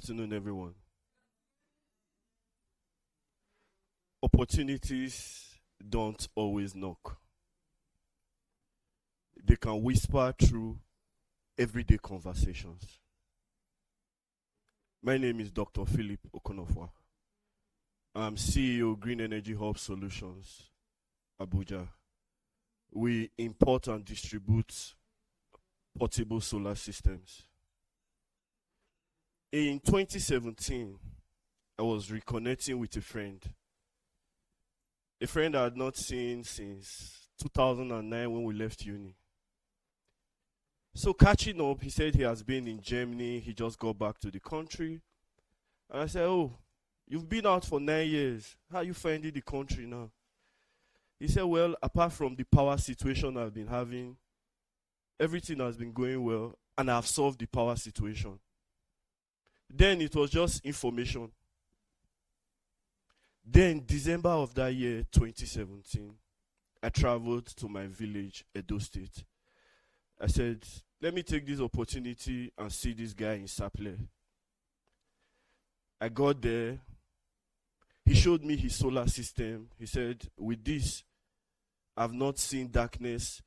afternoon, everyone. Opportunities don't always knock. They can whisper through everyday conversations. My name is Dr. Phillip Okonofwa. I'm CEO Green Energy Hub Solutions, Abuja. We import and distribute portable solar systems. In 2017, I was reconnecting with a friend I had not seen since 2009 when we left uni. So catching up, he said he has been in Germany, he just got back to the country. And I said, oh, you've been out for 9 years. How are you finding the country now? He said, well, apart from the power situation I've been having, everything has been going well, and I've solved the power situation. Then it was just information. Then December of that year, 2017, I traveled to my village, Edo State. I said, let me take this opportunity and see this guy in Saple. I got there. He showed me his solar system. He said, with this, I've not seen darkness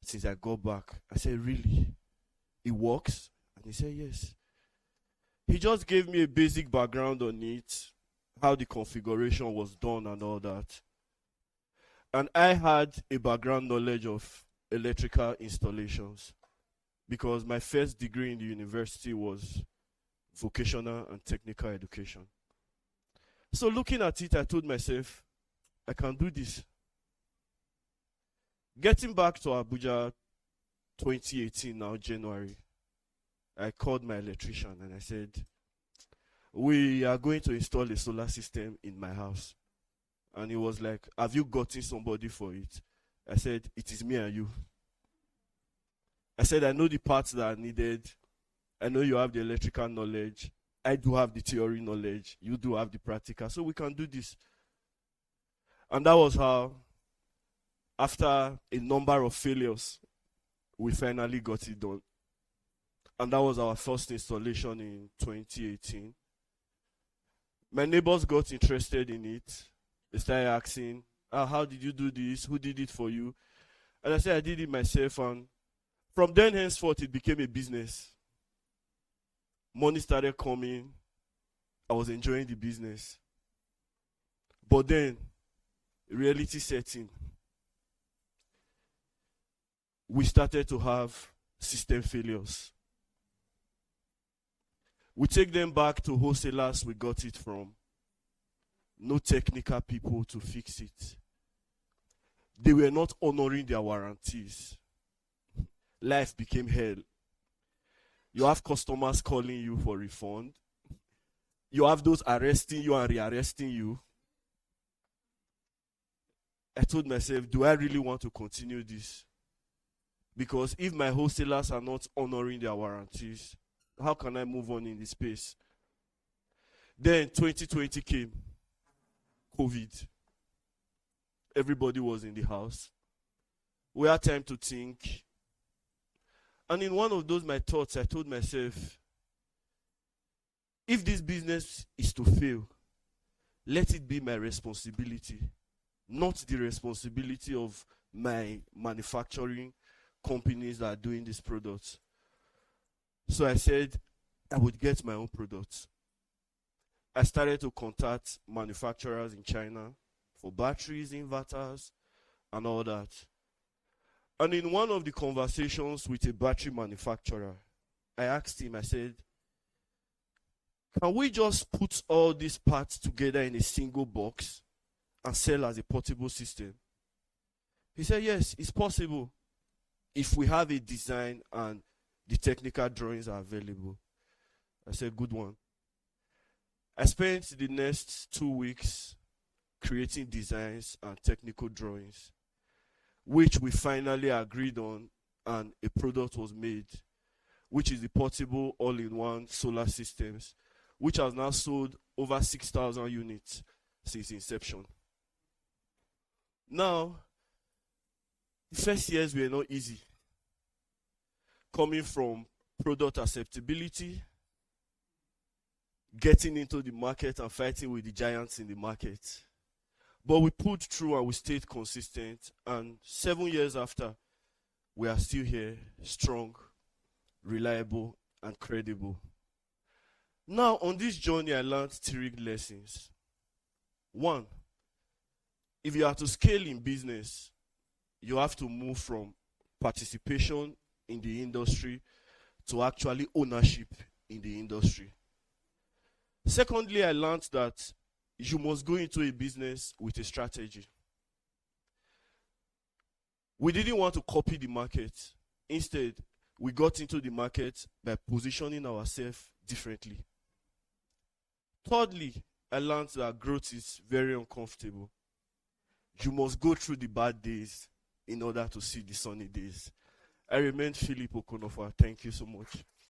since I got back. I said, really? It works? And he said, yes. He just gave me a basic background on it, how the configuration was done and all that. And I had a background knowledge of electrical installations because my first degree in the university was vocational and technical education. So looking at it, I told myself, I can do this. Getting back to Abuja 2018 now, January, I called my electrician and I said, we are going to install a solar system in my house. And he was like, have you gotten somebody for it? I said, it is me and you. I said, I know the parts that are needed. I know you have the electrical knowledge. I do have the theory knowledge. You do have the practical. So we can do this. And that was how, after a number of failures, we finally got it done. And that was our first installation in 2018. My neighbors got interested in it. They started asking, how did you do this? Who did it for you? And I said, I did it myself. And from then henceforth, it became a business. Money started coming. I was enjoying the business. But then, reality set in. We started to have system failures. We take them back to wholesalers we got it from. No technical people to fix it. They were not honoring their warranties. Life became hell. You have customers calling you for refund. You have those arresting you and rearresting you. I told myself, do I really want to continue this? Because if my wholesalers are not honoring their warranties, how can I move on in this space? Then 2020 came. COVID. Everybody was in the house. We had time to think. And in one of those my thoughts, I told myself, if this business is to fail, let it be my responsibility, not the responsibility of my manufacturing companies that are doing these products. So I said, I would get my own products. I started to contact manufacturers in China for batteries, inverters, and all that. And in one of the conversations with a battery manufacturer, I asked him, I said, can we just put all these parts together in a single box and sell as a portable system? He said, yes, it's possible if we have a design and the technical drawings are available. I said, good one. I spent the next 2 weeks creating designs and technical drawings, which we finally agreed on, and a product was made, which is the portable all-in-one solar systems, which has now sold over 6,000 units since inception. Now, the first years were not easy. Coming from product acceptability, getting into the market and fighting with the giants in the market. But we pulled through and we stayed consistent. And 7 years after, we are still here, strong, reliable, and credible. Now, on this journey, I learned 3 lessons. 1, if you are to scale in business, you have to move from participation in the industry to actually ownership in the industry. Secondly, I learned that you must go into a business with a strategy. We didn't want to copy the market. Instead, we got into the market by positioning ourselves differently. Thirdly, I learned that growth is very uncomfortable. You must go through the bad days in order to see the sunny days. I remain Phillip Okonofa. Thank you so much.